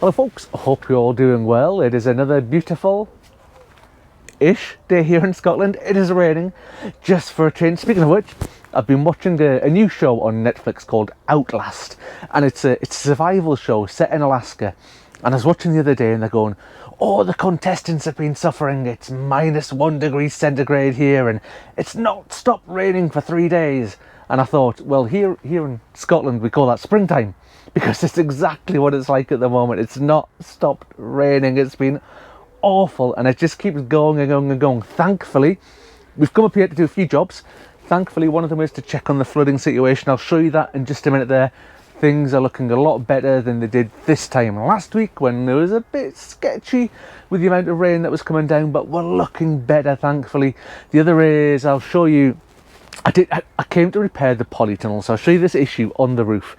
Hello folks, hope you're all doing well. It is another beautiful-ish day here in Scotland. It is raining, just for a change. Speaking of which, I've been watching a new show on Netflix called Outlast, and it's a survival show set in Alaska. And I was watching the other day and they're going, oh, the contestants have been suffering, it's -1 degree centigrade here and it's not stopped raining for 3 days. And I thought, well, here in Scotland we call that springtime, because it's exactly what it's like at the moment. It's not stopped raining, it's been awful, and it just keeps going and going and going. Thankfully, we've come up here to do a few jobs. Thankfully, one of them is to check on the flooding situation. I'll show you that in just a minute there. Things are looking a lot better than they did this time last week, when it was a bit sketchy with the amount of rain that was coming down, but we're looking better, thankfully. The other is, I'll show you, I came to repair the PolyTunnel, so I'll show you this issue on the roof.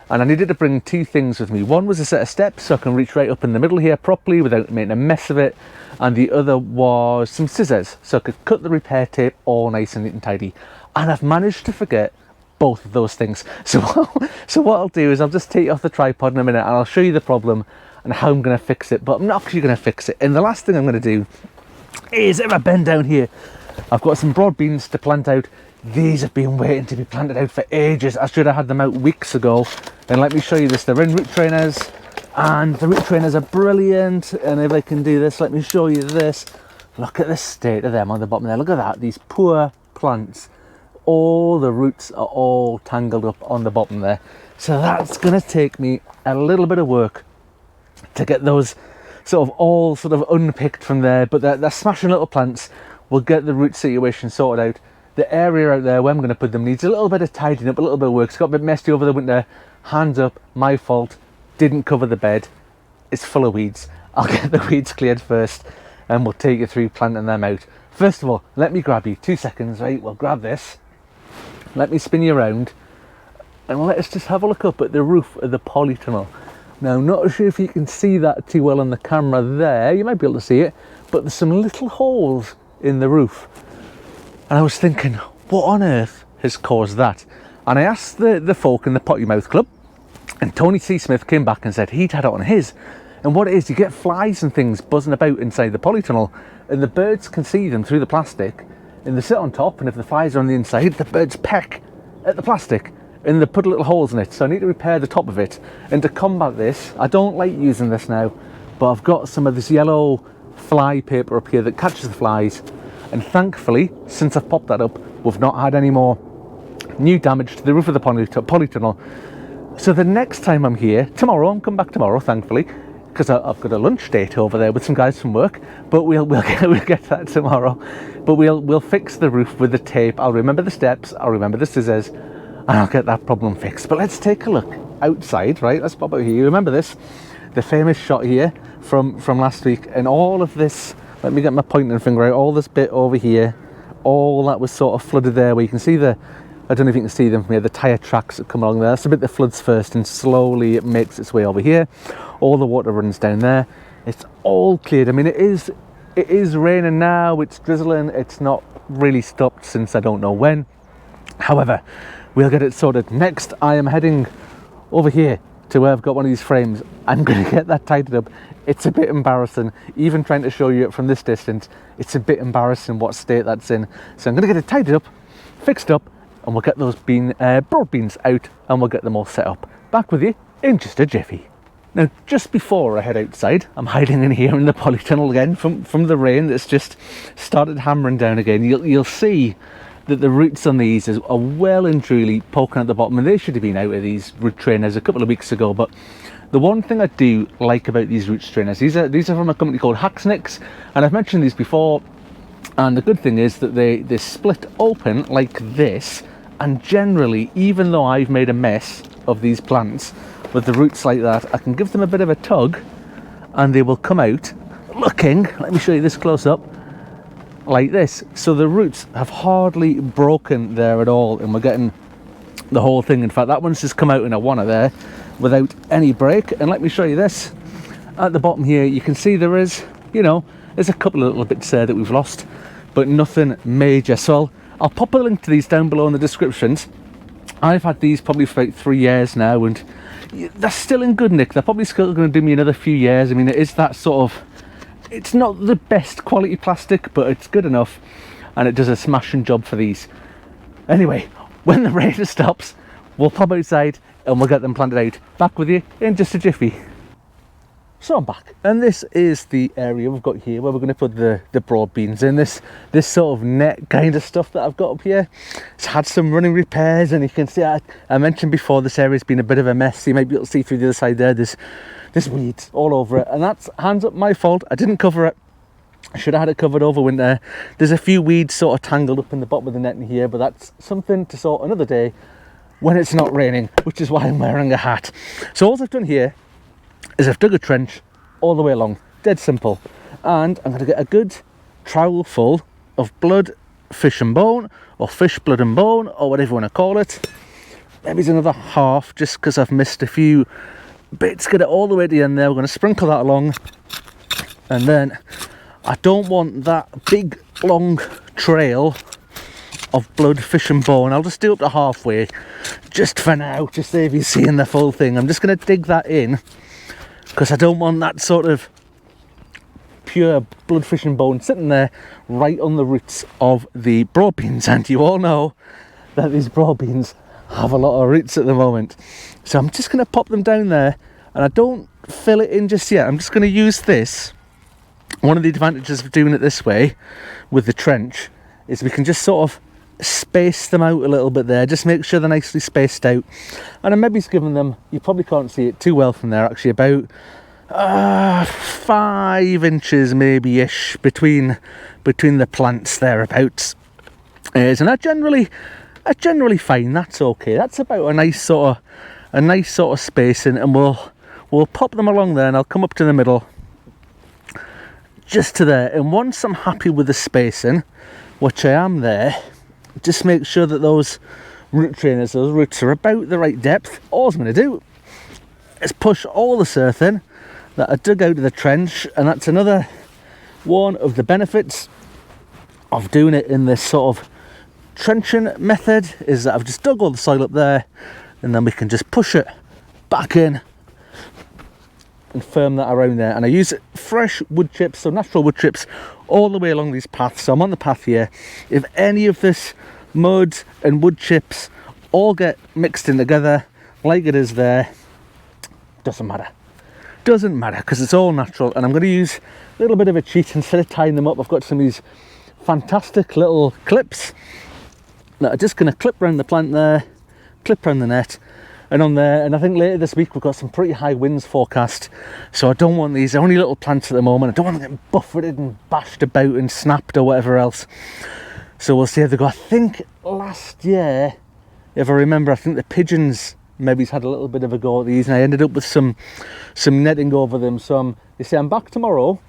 And I needed to bring two things with me. One was a set of steps so I can reach right up in the middle here properly without making a mess of it. And the other was some scissors so I could cut the repair tape all nice and neat and tidy. And I've managed to forget both of those things. So what I'll do is I'll just take it off the tripod in a minute and I'll show you the problem and how I'm going to fix it. But I'm not actually going to fix it. And the last thing I'm going to do is, if I bend down here, I've got some broad beans to plant out. These have been waiting to be planted out for ages. I should have had them out weeks ago. And let me show you this. They're in root trainers, and the root trainers are brilliant. And if I can do this, let me show you this. Look at the state of them on the bottom there. Look at that, these poor plants. All the roots are all tangled up on the bottom there. So that's going to take me a little bit of work to get those sort of unpicked from there. But they're smashing little plants. We'll get the root situation sorted out. The area out there where I'm going to put them needs a little bit of tidying up, a little bit of work. It's got a bit messy over the winter. Hands up, my fault. Didn't cover the bed. It's full of weeds. I'll get the weeds cleared first and we'll take you through planting them out. First of all, let me grab you 2 seconds, right? We'll grab this. Let me spin you around and let us just have a look up at the roof of the PolyTunnel. Now, I'm not sure if you can see that too well on the camera there. You might be able to see it, but there's some little holes in the roof. And I was thinking, what on earth has caused that? And I asked the folk in the Potty Mouth Club, and Tony C. Smith came back and said he'd had it on his. And what it is, you get flies and things buzzing about inside the PolyTunnel, and the birds can see them through the plastic, and they sit on top, and if the flies are on the inside, the birds peck at the plastic, and they put little holes in it. So I need to repair the top of it. And to combat this, I don't like using this now, but I've got some of this yellow fly paper up here that catches the flies. And thankfully, since I've popped that up, we've not had any more new damage to the roof of the PolyTunnel. So the next time I'm here, tomorrow, I'm coming back tomorrow, thankfully, because I've got a lunch date over there with some guys from work. But we'll get that tomorrow. But we'll fix the roof with the tape. I'll remember the steps, I'll remember the scissors, and I'll get that problem fixed. But let's take a look outside, right? Let's pop out here. You remember this, the famous shot here from last week, and all of this. Let me get my pointing finger out. All this bit over here, all that was sort of flooded there, where you can see I don't know if you can see them from here, the tyre tracks that come along there. That's the bit that floods first, and slowly it makes its way over here. All the water runs down there. It's all cleared. I mean, it is raining now, it's drizzling. It's not really stopped since I don't know when. However, we'll get it sorted. Next, I am heading over here to where I've got one of these frames. I'm going to get that tidied up. It's a bit embarrassing, even trying to show you it from this distance. It's a bit embarrassing what state that's in. So I'm going to get it tidied up, fixed up, and we'll get those broad beans out and we'll get them all set up. Back with you in just a jiffy. Now, just before I head outside, I'm hiding in here in the PolyTunnel again from the rain that's just started hammering down again. You'll see that the roots on these are well and truly poking at the bottom, and they should have been out of these root trainers a couple of weeks ago. But the one thing I do like about these root strainers, these are from a company called Hacksnicks, and I've mentioned these before, and the good thing is that they split open like this, and generally, even though I've made a mess of these plants with the roots like that, I can give them a bit of a tug and they will come out looking, let me show you this close up, like this. So the roots have hardly broken there at all, and we're getting the whole thing. In fact, that one's just come out in a wanna there without any break. And let me show you this at the bottom here. You can see there is, there's a couple of little bits there that we've lost, but nothing major. So I'll pop a link to these down below in the descriptions. I've had these probably for about 3 years now, and they're still in good nick. They're probably still going to do me another few years. I mean, it is that sort of, it's not the best quality plastic, but it's good enough, and it does a smashing job for these. Anyway, when the rain stops, we'll pop outside and we'll get them planted out. Back with you in just a jiffy. So I'm back, and this is the area we've got here where we're going to put the broad beans in. This sort of net kind of stuff that I've got up here. It's had some running repairs, and you can see I mentioned before, this area's been a bit of a mess. You might be able to see through the other side there, there's weeds all over it, and that's hands up my fault. I didn't cover it. I should have had it covered over winter. There's a few weeds sort of tangled up in the bottom of the net in here, but that's something to sort another day when it's not raining, which is why I'm wearing a hat. So all I've done here is I've dug a trench all the way along, dead simple, and I'm going to get a good trowel full of blood, fish and bone, or fish, blood and bone, or whatever you want to call it. Maybe it's another half, just because I've missed a few bits. Get it all the way to the end there. We're going to sprinkle that along, and then I don't want that big long trail of blood, fish and bone. I'll just do up to halfway, just for now, to save you seeing the full thing. I'm just going to dig that in, because I don't want that sort of pure blood, fish and bone sitting there right on the roots of the broad beans. And you all know that these broad beans have a lot of roots at the moment. So I'm just going to pop them down there, and I don't fill it in just yet. I'm just going to use this. One of the advantages of doing it this way with the trench is we can just sort of space them out a little bit there, just make sure they're nicely spaced out. And I'm maybe giving them, you probably can't see it too well from there, actually, about 5 inches maybe ish between the plants thereabouts. And I generally find that's okay. That's about a nice sort of spacing, and we'll pop them along there, and I'll come up to the middle just to there. And once I'm happy with the spacing, which I am there, just make sure that those root trainers, those roots, are about the right depth. All I'm going to do is push all the earth in that I dug out of the trench, and that's another one of the benefits of doing it in this sort of trenching method, is that I've just dug all the soil up there, and then we can just push it back in and firm that around there. And I use fresh wood chips, so natural wood chips, all the way along these paths. So I'm on the path here. If any of this mud and wood chips all get mixed in together like it is there, doesn't matter, because it's all natural. And I'm going to use a little bit of a cheat. Instead of tying them up, I've got some of these fantastic little clips that are just going to clip around the plant there, clip around the net and on there. And I think later this week we've got some pretty high winds forecast, so I don't want these, they're only little plants at the moment, I don't want them getting buffeted and bashed about and snapped or whatever else. So we'll see how they go. I think last year, if I remember, I think the pigeons maybe had a little bit of a go at these, and I ended up with some netting over them. So they say I'm back tomorrow,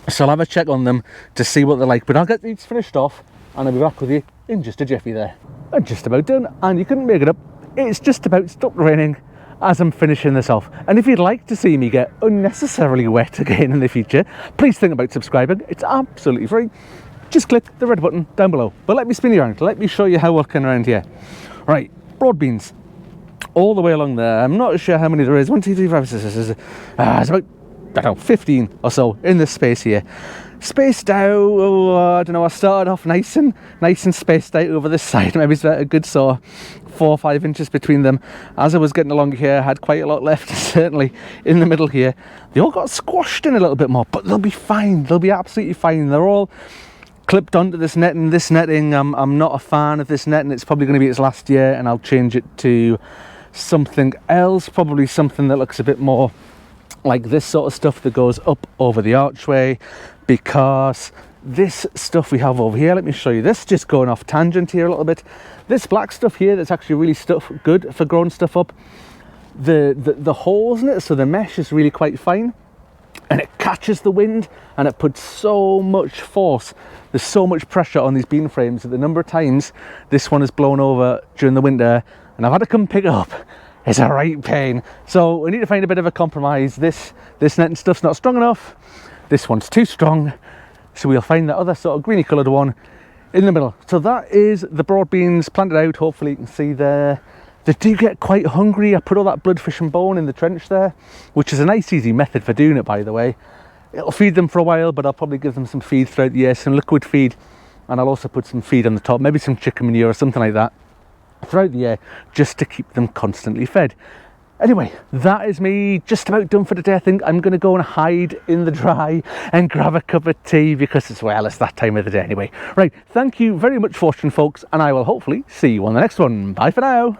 so I'll have a check on them to see what they're like. But I'll get these finished off, and I'll be back with you in just a jiffy there. I'm just about done, and you couldn't make it up, it's just about stopped raining as I'm finishing this off. And if you'd like to see me get unnecessarily wet again in the future, please think about subscribing. It's absolutely free. Just click the red button down below. But let me spin you around, let me show you how we're looking around here. Right, broad beans all the way along there. I'm not sure how many there is. 1, 2, 3, 5, 6, 7, 8. It's about, I don't know, 15 or so in this space here. Spaced out, I don't know, I started off nice and spaced out over this side. Maybe it's a good sort of 4 or 5 inches between them. As I was getting along here, I had quite a lot left, certainly in the middle here. They all got squashed in a little bit more, but they'll be fine. They'll be absolutely fine. They're all clipped onto this netting. This netting, I'm not a fan of this netting. It's probably going to be its last year, and I'll change it to something else, probably something that looks a bit more like this sort of stuff that goes up over the archway, because this stuff we have over here, let me show you this, just going off tangent here a little bit. This black stuff here, that's actually really good for growing stuff up. The holes in it, so the mesh is really quite fine, and it catches the wind, and it puts so much force, there's so much pressure on these bean frames that the number of times this one has blown over during the winter and I've had to come pick it up, it's a right pain. So we need to find a bit of a compromise. This netting stuff's not strong enough, this one's too strong, so we'll find that other sort of greeny coloured one in the middle. So that is the broad beans planted out. Hopefully you can see there They do get quite hungry. I put all that bloodfish and bone in the trench there, which is a nice easy method for doing it, by the way. It'll feed them for a while, but I'll probably give them some feed throughout the year, some liquid feed, and I'll also put some feed on the top, maybe some chicken manure or something like that throughout the year, just to keep them constantly fed. Anyway, that is me just about done for the day. I think I'm going to go and hide in the dry and grab a cup of tea because it's that time of the day anyway. Right, thank you very much for watching, folks, and I will hopefully see you on the next one. Bye for now.